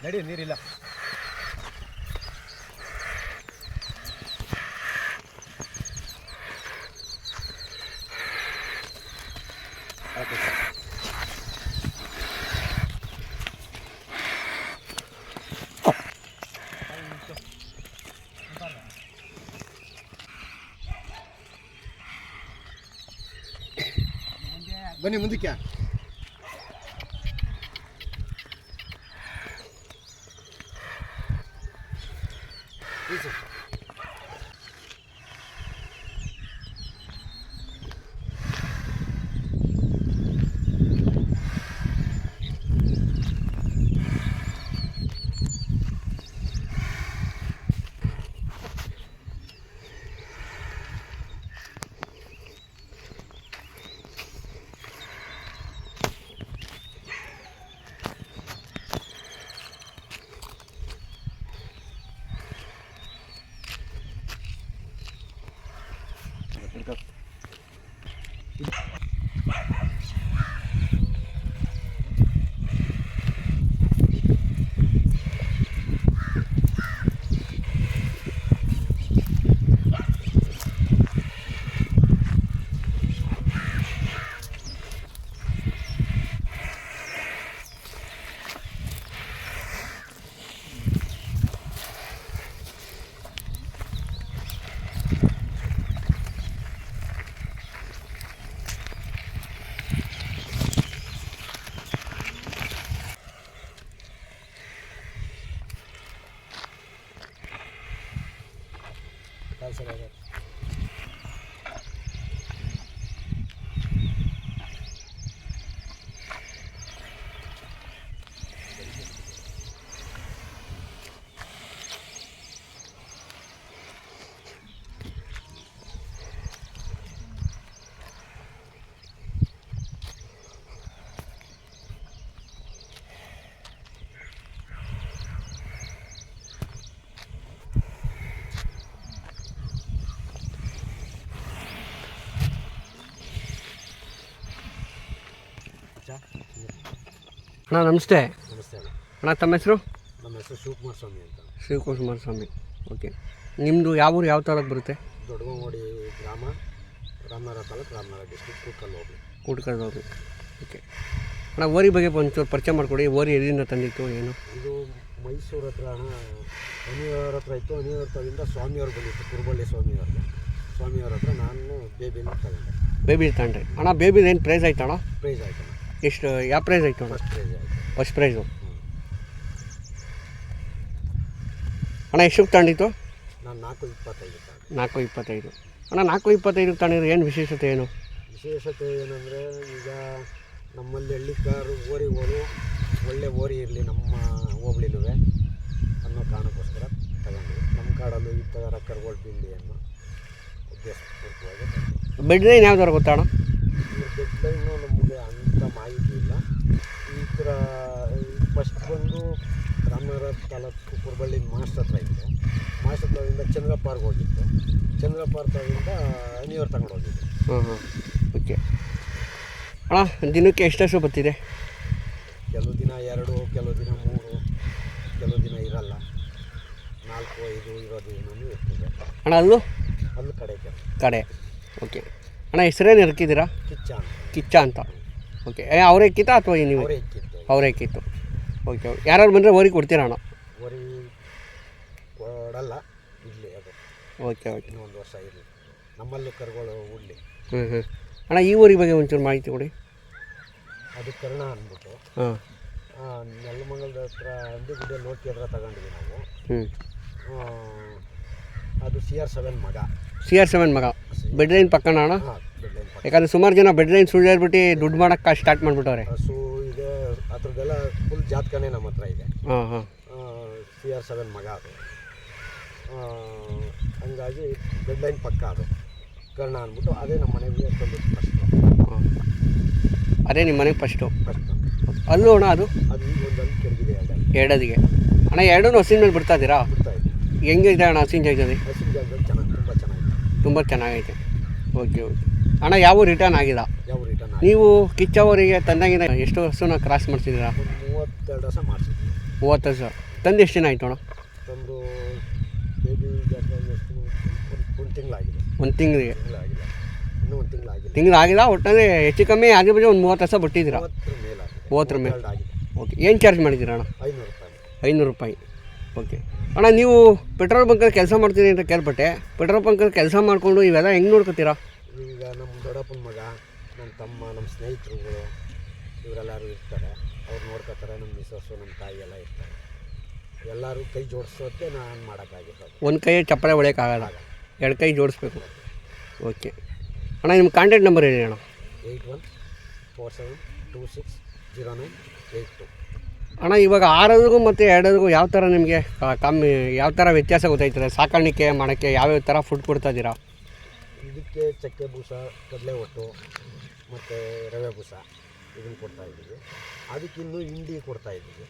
ನಡಿ, ನೀರಿಲ್ಲ. ಬನ್ನಿ ಮುಂದಕ್ಕೆ. ಅಣ್ಣ ನಮಸ್ತೆ. ನಮಸ್ತೆ ಅಣ್ಣ, ತಮ್ಮ ಹೆಸರು? ನಮ್ಮ ಹೆಸರು ಶಿವಕುಮಾರ ಸ್ವಾಮಿ ಅಂತ. ಶಿವಕುಮಾರ ಸ್ವಾಮಿ. ಓಕೆ. ನಿಮ್ಮದು ಯಾವ ಊರು, ಯಾವ ತಾಲೂಕು ಬರುತ್ತೆ? ದೊಡ್ಡಗೊಂಗೋಡಿ ಗ್ರಾಮ, ರಾಮನಗರ ತಾಲೂಕು, ರಾಮನಗರ ಡಿಸ್ಟ್ರಿಕ್ಟ್, ಕೂಡ್ಕಲ್ಲು ಹೋಗ್ಲಿ. ಕೂಡ್ಕಲ್ಲು ಹೋಗ್ಲಿ. ಓಕೆ ಅಣ್ಣ, ಓರಿ ಬಗ್ಗೆ ಒಂಚೂರು ಪರಿಚಯ ಮಾಡಿಕೊಡಿ. ಓರಿ ಎಲ್ಲಿಂದ ತಂದಿತ್ತು, ಏನು? ಇದು ಮೈಸೂರು ಹತ್ರ ಅಣ್ಣ, ಅನಿಯವ್ರ ಹತ್ರ ಇತ್ತು. ಅನಿಯವ್ರ ಹತ್ರದಿಂದ ಸ್ವಾಮಿಯವ್ರು ಬಂದಿತ್ತು, ಕುರುಬಳ್ಳಿ ಸ್ವಾಮಿಯವ್ರ ಹತ್ರ ನಾನು ಬೇಬಿನ ತಗೊಂಡೆ. ಬೇಬಿ ತಗೊಂಡ್ರಿ ಅಣ್ಣ? ಬೇಬಿದು ಏನು ಪ್ರೈಸ್ ಆಯ್ತು ಅಣ್ಣ? ಪ್ರೈಸ್ ಆಯ್ತು ಅಣ್ಣ. ಎಷ್ಟು, ಯಾವ ಪ್ರೈಸ್ ಆಯಿತು ಅಣ್ಣ? ಫಸ್ಟ್ ಪ್ರೈಸ್ ಆಯಿತು. ಫಸ್ಟ್ ಪ್ರೈಸು ಅಣ್ಣ. ಎಷ್ಟಕ್ಕೆ ತಗೊಂಡಿತ್ತು? ನಾನು 4.25 ತಗೊಂಡೆ. 4.25 ಅಣ್ಣ. 4.25 ತಗೊಂಡಿದ್ರೆ ಏನು ವಿಶೇಷತೆ, ಏನು? ವಿಶೇಷತೆ ಏನಂದರೆ, ಈಗ ನಮ್ಮಲ್ಲಿ ಹಳ್ಳಿಕಾರು ಓರಿಗಳು ಒಳ್ಳೆ ಓರಿ ಇರಲಿ ನಮ್ಮ ಹೋಬಳಿಲೂ ಅನ್ನೋ ಕಾರಣಕ್ಕೋಸ್ಕರ ತಗೊಂಡ್ವಿ. ನಮ್ಮ ಕಾಡಲ್ಲೂ ಈ ಥರ ಕರುಗಳು ಬಿಡಲಿ ಅನ್ನೋ ಉದ್ದೇಶಪೂರ್ವಕವಾಗಿ. ಬೆಡ್ ಲೈನ್ ಯಾವ್ದಾರು ಗೊತ್ತಾ ಅಣ್ಣ? ಬೆಡ್ ಲೈನು ನಮಗೆ ಅಂಥ ಮಾಹಿತಿ ಇಲ್ಲ. ಈ ಥರ ಫಸ್ಟ್ ಬಂದು ರಾಮನಗರ ತಾಲೂಕು ಕುರುಬಳ್ಳಿ ಮಾಸ್ಟರ್ ಹತ್ರ ಇತ್ತು. ಮಾಸ್ಟರ್ ಹತ್ರದಿಂದ ಚಂದ್ರಪಾರ್ಗೆ ಹೋಗಿತ್ತು. ಚಂದ್ರಪಾರ್ ಹತ್ರದಿಂದ ಅನಿಯವ್ರು ತಗೊಂಡು ಹೋಗಿದ್ದು. ಹಾಂ. ಓಕೆ ಅಣ್ಣ, ದಿನಕ್ಕೆ ಎಷ್ಟು ಬರ್ತಿದೆ? ಕೆಲವು ದಿನ 2, ಕೆಲವು ದಿನ 3, ಕೆಲವು ದಿನ ಇರಲ್ಲ. 4, 5 ಇರೋ ದಿನವೂ ಇರ್ತದೆ ಅಣ್ಣ. ಅಲ್ಲೂ ಕಡೆ. ಓಕೆ ಅಣ್ಣ, ಹೆಸರೇನು ಇರ್ಕಿದ್ದೀರಾ? ಕಿಚ್ಚ ಅಂತ. ಓಕೆ. ಅವರೇ ಕಿತ್ತ ಅಥವಾ ನೀವು? ಅವರೇ ಕಿತ್ತು. ಓಕೆ. ಯಾರು ಬಂದರೆ ಓರಿ ಕೊಡ್ತೀರಾ ಅಣ್ಣ? ಓರಿ ಕೊಡಲ್ಲ, ಇರಲಿ ಅದು. ಓಕೆ. ಇನ್ನೊಂದು ವರ್ಷ ಇರಲಿ, ನಮ್ಮಲ್ಲೂ ಕರುಗಳು ಉಡಲಿ. ಅಣ್ಣ, ಈ ಊರಿ ಬಗ್ಗೆ ಒಂಚೂರು ಮಾಹಿತಿ ಕೊಡಿ. ಅದು ಕರ್ಣ ಅಂದ್ಬಿಟ್ಟು ನೆಲಮಂಗಲದ ಹತ್ರ ಅಂದಿಗುಡ್ಡೆ ಲೋಕಿ ಹತ್ರ ತಗೊಂಡಿದ್ವಿ ನಾವು. ಅದು CR7 ಮಗ. CR7 ಮಗ. ಬೆಡ್ ಲೈನ್ ಪಕ್ಕನ ಅಣ್ಣ? ಬೆಡ್ ಲೈನ್ ಪಕ್ಕ. ಯಾಕಂದರೆ ಸುಮಾರು ಜನ ಬೆಡ್ ಲೈನ್ ಸುಳ್ಳು ಹೇಳ್ಬಿಟ್ಟು ದುಡ್ಡು ಮಾಡೋಕ್ಕೆ ಸ್ಟಾರ್ಟ್ ಮಾಡಿಬಿಟ್ಟವ್ರೆ. ಹಸು ಇದೆ, ಅದ್ರದ್ದೆಲ್ಲ ಫುಲ್ ಜಾತಕನೇ ನಮ್ಮ ಹತ್ರ ಇದೆ. CR7 ಮಗ ಅದು. ಹಂಗಾಗಿ ಬೆಡ್ ಲೈನ್ ಪಕ್ಕ ಅದು ಕರ್ಣ ಅಂದ್ಬಿಟ್ಟು ಅದೇ ನಮ್ಮ ಮನೆಗೆ ತಂದಿದ್ದು ಫಸ್ಟು. ಅದೇ ನಿಮ್ಮ ಮನೆಗೆ ಫಸ್ಟು? ಅಲ್ಲೂ ಅಣ್ಣ ಅದು ಈಗ ಒಂದು ಅಲ್ಲಿ ಕೆಳಗಿದೆ ಎರಡದಿಗೆ. ಅಣ್ಣ, ಎರಡೂ ಹಸಿನ ಮೇಲೆ ಬಿಡ್ತಾ ಇದ್ದೀರಾ? ಬಿಡ್ತಾ ಇದ್ದೀವಿ. ಹೆಂಗಿದೆ ಅಣ್ಣ ಹಸಿನ ಜಾಗದಲ್ಲಿ? ಹಸಿನ ಜಾಗದಲ್ಲಿ ಚೆನ್ನಾಗಿ, ತುಂಬ ಚೆನ್ನಾಗಿದೆ. ತುಂಬ ಚೆನ್ನಾಗೈತೆ. ಓಕೆ ಓಕೆ ಅಣ್ಣ ಯಾವ ರಿಟರ್ನ್ ಆಗಿಲ್ಲ. ಯಾವ ರಿಟರ್ನ್ ನೀವು ಕಿಚ್ಚವರಿಗೆ ತಂದಾಗಿಂದ ಎಷ್ಟು ಹಸುನ ಕ್ರಾಸ್ ಮಾಡ್ತಿದ್ದೀರಾ? ಒಂದು 32 ವರ್ಷ ಮಾಡಿಸಿದ್ವಿ. 30 ಹಸು ತಂದು ಎಷ್ಟು ದಿನ ಆಯಿತು ಅಣ್ಣ? ತಂದು ಬೇಬಿ ಎಷ್ಟು ಒಂದು ತಿಂಗಳಾಗಿದೆ. ಒಂದು ತಿಂಗಳಿಗೆ ತಿಂಗಳಾಗಿಲ್ಲ, ಇನ್ನೂ ಒಂದು ತಿಂಗಳಾಗಿಲ್ಲ. ತಿಂಗಳಾಗಿಲ್ಲ. ಒಟ್ಟಲ್ಲಿ ಹೆಚ್ಚು ಕಮ್ಮಿ ಆಗಿ ಬಜೆ ಒಂದು 30 ಹಸ ಬಿಟ್ಟಿದ್ದೀರಾ? 30 ಮೇಲೆ ಆಗಿದೆ. ಓಕೆ ಏನು ಚಾರ್ಜ್ ಮಾಡಿದ್ದೀರಾ ಅಣ್ಣ? 500 ರೂಪಾಯಿ. 500 ರೂಪಾಯಿ. ಓಕೆ ಅಣ್ಣ ನೀವು ಪೆಟ್ರೋಲ್ ಬಂಕಲ್ಲಿ ಕೆಲಸ ಮಾಡ್ತೀರಿ ಅಂತ ಕೇಳ್ಪಟ್ಟೆ. ಪೆಟ್ರೋಲ್ ಬಂಕಲ್ಲಿ ಕೆಲಸ ಮಾಡಿಕೊಂಡು ಇವೆಲ್ಲ ಹೆಂಗೆ ನೋಡ್ಕೊತೀರಾ? ಈಗ ನಮ್ಮ ದೊಡ್ಡಪ್ಪನ ಮಗ, ನಮ್ಮ ತಮ್ಮ, ನಮ್ಮ ಸ್ನೇಹಿತರುಗಳು ಇವರೆಲ್ಲರೂ ಇರ್ತಾರೆ. ಅವ್ರು ನೋಡ್ಕೊತಾರೆ. ನಮ್ಮ ಮಿಸಸ್ಸು, ನಮ್ಮ ತಾಯಿ ಎಲ್ಲ ಇರ್ತಾರೆ. ಎಲ್ಲರೂ ಕೈ ಜೋಡಿಸೋಕ್ಕೆ ನಾನು ಮಾಡೋಕ್ಕಾಗಿರೋದು. ಒಂದು ಕೈ ಚಪ್ಪಳೆ ಹೊಡೆಯೋಕ್ಕಾಗಲ್ಲ, 2 ಕೈ ಜೋಡಿಸ್ಬೇಕು. ಓಕೆ ಅಣ್ಣ ನಿಮ್ಮ ಕಾಂಟ್ಯಾಕ್ಟ್ ನಂಬರ್ ಹೇಳಿ ಅಣ್ಣ. 8147260982. ಅಣ್ಣ ಇವಾಗ 6 ಮತ್ತು 2 ಯಾವ ಥರ ನಿಮಗೆ ಕಮ್ಮಿ, ಯಾವ ಥರ ವ್ಯತ್ಯಾಸ ಗೊತ್ತಾಯ್ತದೆ? ಸಾಕಾಣಿಕೆ ಮಾಡೋಕ್ಕೆ ಯಾವ್ಯಾವ ಥರ ಫುಡ್ ಕೊಡ್ತಾ ಇದ್ದೀರಾ? ಇದಕ್ಕೆ ಚಕ್ಕೆ ಬೂಸ, ಕಡಲೆ ಒಟ್ಟು ಮತ್ತು ರವೆ ಬೂಸ ಇದನ್ನು ಕೊಡ್ತಾಯಿದ್ದೀವಿ. ಅದಕ್ಕಿನ್ನೂ ಹಿಂಡಿ ಕೊಡ್ತಾಯಿದ್ದೀವಿ.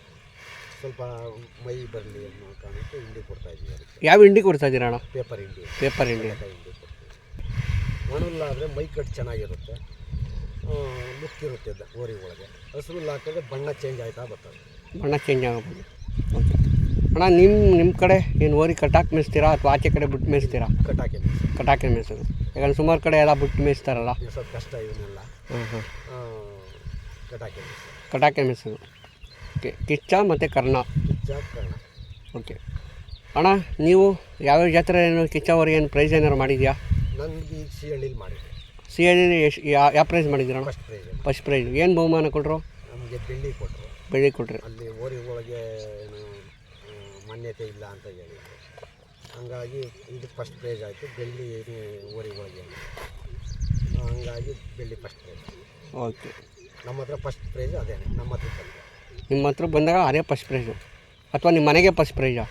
ಸ್ವಲ್ಪ ಮೈ ಬರಲಿ ಅನ್ನೋ ಕಾರಣಕ್ಕೆ ಹಿಂಡಿ ಕೊಡ್ತಾಯಿದ್ದೀವಿ. ಅದಕ್ಕೆ ಯಾವ ಹಿಂಡಿ ಕೊಡ್ತಾ ಇದ್ದೀರಾ ಅಣ್ಣ? ಪೇಪರ್ ಹಿಂಡಿ. ಪೇಪರ್ ಹಿಂಡಿ ಹಿಂಡಿ ಕೊಡ್ತೀವಿ. ಒಣಲ್ಲಾದರೆ ಮೈ ಕಟ್ ಚೆನ್ನಾಗಿರುತ್ತೆ, ಲುಕ್ ಇರುತ್ತೆ ಓರಿ ಒಳಗೆ. ಹಸಿರು ಹಾಕಿದ್ರೆ ಬಣ್ಣ ಚೇಂಜ್ ಆಯ್ತಾ ಬರ್ತದೆ. ಬಣ್ಣ ಚೇಂಜ್ ಆಗೋದು. ಓಕೆ ಅಣ್ಣ ನಿಮ್ಮ ಕಡೆ ಏನು ಓರಿ ಕಟಾಕಿ ಮೇಯಿಸ್ತೀರಾ ಅಥವಾ ಆಚೆ ಕಡೆ ಬಿಟ್ಟು ಮೇಯಿಸ್ತೀರಾ? ಕಟಾಕಿ ಮೇಯಿಸಿ. ಕಟಾಕಿ ಮೇಯಿಸೋದು. ಯಾಕಂದ್ರೆ ಸುಮಾರು ಕಡೆ ಎಲ್ಲ ಬಿಟ್ಟು ಮೇಯಿಸ್ತಾರಲ್ಲ. ಸ್ವಲ್ಪ ಕಷ್ಟ ಇವನ್ನೆಲ್ಲ. ಕಟಾಕಿ ಮೇಯಿಸಿ. ಕಟಾಕಿ ಮೇಯಿಸೋದು. ಓಕೆ ಕಿಚ್ಚ ಮತ್ತು ಕರ್ಣ. ಕಿಚ್ಚ ಕರ್ಣ. ಓಕೆ ಅಣ್ಣ ನೀವು ಯಾವ್ಯಾವ ಜಾತ್ರೆ ಏನು ಕಿಚ್ಚ ಓರಿ ಏನು ಪ್ರೈಸ್ ಏನಾರು ಮಾಡಿದ್ಯಾ? ನನಗೆ ಈಗ ಸಿಹಳ್ಳಿಲಿ ಮಾಡಿದ್ದೆ. ಸಿಹಳ್ಳಿ ಎಷ್ಟು ಯಾವ ಪ್ರೈಸ್ ಮಾಡಿದ್ದೀರಣ್ಣ? First prize. ಫಸ್ಟ್ ಪ್ರೈಸ್ ಏನು ಬಹುಮಾನ ಕೊಟ್ಟರು? ನಮಗೆ ಬೆಳ್ಳಿ ಕೊಟ್ಟರು. ಬೆಳ್ಳಿ ಕೊಟ್ಟರು. ಅಲ್ಲಿ ಓರಿ ಒಳಗೆ ಏನು ಮಾನ್ಯತೆ ಇಲ್ಲ ಅಂತ ಹೇಳಿದ್ರು. ಹಂಗಾಗಿ ಇದು ಫಸ್ಟ್ ಪ್ರೈಸ್ ಆಯಿತು. ಬೆಳ್ಳಿ ಓರಿ ಒಳಗೆ ಹಂಗಾಗಿ ಬೆಳ್ಳಿ ಫಸ್ಟ್ ಪ್ರೈಸ್. ಓಕೆ ನಮ್ಮ ಹತ್ರ ಫಸ್ಟ್ ಪ್ರೈಸ್ ಅದೇನೆ. ನಮ್ಮ ಹತ್ರ ಬಂದರೆ ನಿಮ್ಮ ಹತ್ರ ಬಂದಾಗ ಅದೇ ಫಸ್ಟ್ ಪ್ರೈಸು ಅಥವಾ ನಿಮ್ಮ ಮನೆಗೆ ಫಸ್ಟ್ ಪ್ರೈಜಾ?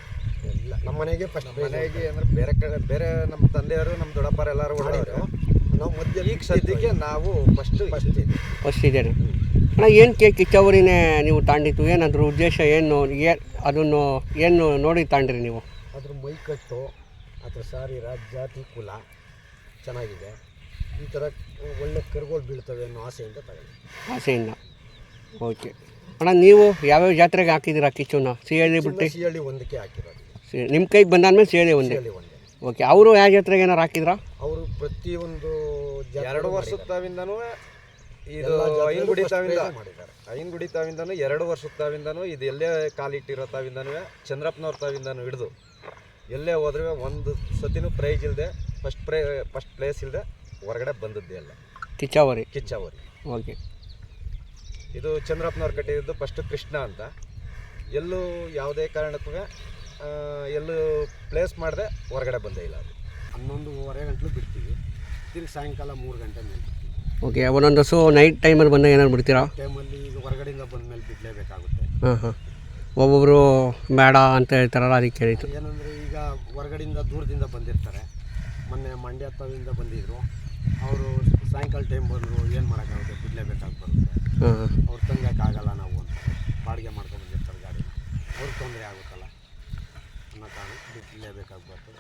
ಇಲ್ಲ, ನಮ್ಮ ಮನೆಗೆ ಫಸ್ಟ್ ಪ್ರೈಸ್. ಮನೆಗೆ ಅಂದರೆ ಬೇರೆ ಕಡೆ ಬೇರೆ ನಮ್ಮ ತಂದೆಯವರು, ನಮ್ಮ ದೊಡ್ಡಪ್ಪರು ಎಲ್ಲರೂ ಓಡಾಡಿದ್ರು. ನಾವು ಮಧ್ಯ ಈಗ ಸದ್ಯಕ್ಕೆ ನಾವು ಫಸ್ಟ್ ಇದ್ದೇನೆ. ಅಣ್ಣ ಏನು ಕಿಚ್ಚ ಓರಿನೇ ನೀವು ತಾಂಡಿತ್ತು? ಏನು ಅದ್ರ ಉದ್ದೇಶ ಏನು? ಅದನ್ನು ಏನು ನೋಡಿ ತಾಂಡ್ರಿ ನೀವು? ಅದ್ರ ಮೈಕಟ್ಟು, ಅದ್ರ ಶಾರೀರ, ಜಾತಿ, ಕುಲ ಚೆನ್ನಾಗಿದೆ. ಈ ಥರ ಒಳ್ಳೆ ಕರುಗಳು ಬೀಳ್ತವೆ ಅನ್ನೋ ಆಸೆಯಿಂದ ತಗೊಂಡು. ಆಸೆಯಿಂದ. ಓಕೆ ಅಣ್ಣ ನೀವು ಯಾವ್ಯಾವ ಜಾತ್ರೆಗೆ ಹಾಕಿದ್ದೀರಾ ಕಿಚ್ಚುನ? ಸಿಹಳ್ಳಿ ಬಿಟ್ಟು ಸಿಹಳ್ಳಿ ಒಂದಕ್ಕೆ ಹಾಕಿರೋದು. ನಿಮ್ಮ ಕೈಗೆ ಬಂದಾದ್ಮೇಲೆ ಸಿಹಳ್ಳಿ ಒಂದೇ. ಓಕೆ ಅವರು ಯಾವ ಜಾತ್ರೆಗೆ ಏನಾರು ಹಾಕಿದ್ರಾ? ಅವರು ಪ್ರತಿಯೊಂದು 2 ವರ್ಷದ ತಾವಿಂದನೂ ಇದು ಐನಗುಡಿ ತಾವಿಂದ ಮಾಡಿದ್ದಾರೆ. ಐನಗುಡಿ ತಾವಿಂದನೂ 2 ವರ್ಷದ ತಾವಿಂದನೂ ಇದು ಎಲ್ಲೇ ಕಾಲಿಟ್ಟಿರೋ ತಾವಿಂದನೂ ಚಂದ್ರಪ್ಪನವ್ರ ತಾವಿಂದನೂ ಹಿಡಿದು ಎಲ್ಲೇ ಹೋದ್ರೆ ಒಂದು ಸತಿನೂ ಪ್ರೈಜ್ ಇಲ್ಲದೆ ಫಸ್ಟ್ ಪ್ಲೇಸ್ ಇಲ್ಲದೆ ಹೊರಗಡೆ ಬಂದದ್ದೇ ಅಲ್ಲ ಕಿಚ್ಚಾವರಿ. ಓಕೆ ಇದು ಚಂದ್ರಪ್ಪನವ್ರು ಕಟ್ಟಿದ್ದು ಫಸ್ಟ್ ಕೃಷ್ಣ ಅಂತ. ಎಲ್ಲೂ ಯಾವುದೇ ಕಾರಣಕ್ಕೂ ಎಲ್ಲೂ ಪ್ಲೇಸ್ ಮಾಡದೆ ಹೊರಗಡೆ ಬಂದೇ ಇಲ್ಲ. ಅದು 11:30 ಗಂಟಲು ಬಿಡ್ತೀವಿ. ತಿರ್ಗಿ ಸಾಯಂಕಾಲ 3 ಗಂಟೆ ಮೇಲೆ ಬಿಡ್ತೀವಿ. ಓಕೆ ಒಂದೊಂದು ಹಸು ನೈಟ್ ಟೈಮಲ್ಲಿ ಬಂದಾಗ ಏನಾರು ಬಿಡ್ತೀರಾ? ಟೈಮಲ್ಲಿ ಈಗ ಹೊರಗಡೆಯಿಂದ ಬಂದ ಮೇಲೆ ಬಿಡಲೇಬೇಕಾಗುತ್ತೆ. ಹಾಂ ಒಬ್ಬೊಬ್ಬರು ಬೇಡ ಅಂತ ಹೇಳ್ತಾರಲ್ಲ, ಅದಕ್ಕೆ ಹೇಳಿತು. ಏನಂದರೆ ಈಗ ಹೊರಗಡೆಯಿಂದ ದೂರದಿಂದ ಬಂದಿರ್ತಾರೆ. ಮೊನ್ನೆ ಮಂಡ್ಯ ತಾವಿಂದ ಬಂದಿದ್ದರು. ಅವರು ಸಾಯಂಕಾಲ ಟೈಮ್ ಬಂದರು, ಏನು ಮಾಡೋಕ್ಕಾಗುತ್ತೆ, ಬಿಡಲೇಬೇಕಾಗಿ ಬರುತ್ತೆ. ಅವ್ರು ತಂಗೋಕ್ಕಾಗಲ್ಲ ನಾವು ಅಂತ ಬಾಡಿಗೆ ಮಾಡ್ಕೊಂಡು ಬಂದಿರ್ತಾರೆ ಗಾಡಿನ. ಅವ್ರಿಗೆ ತೊಂದರೆ ಆಗುತ್ತಲ್ಲ ಅನ್ನೋ ಕಾರಣ ಬಿಡಲೇಬೇಕಾಗಿ ಬರ್ತದೆ.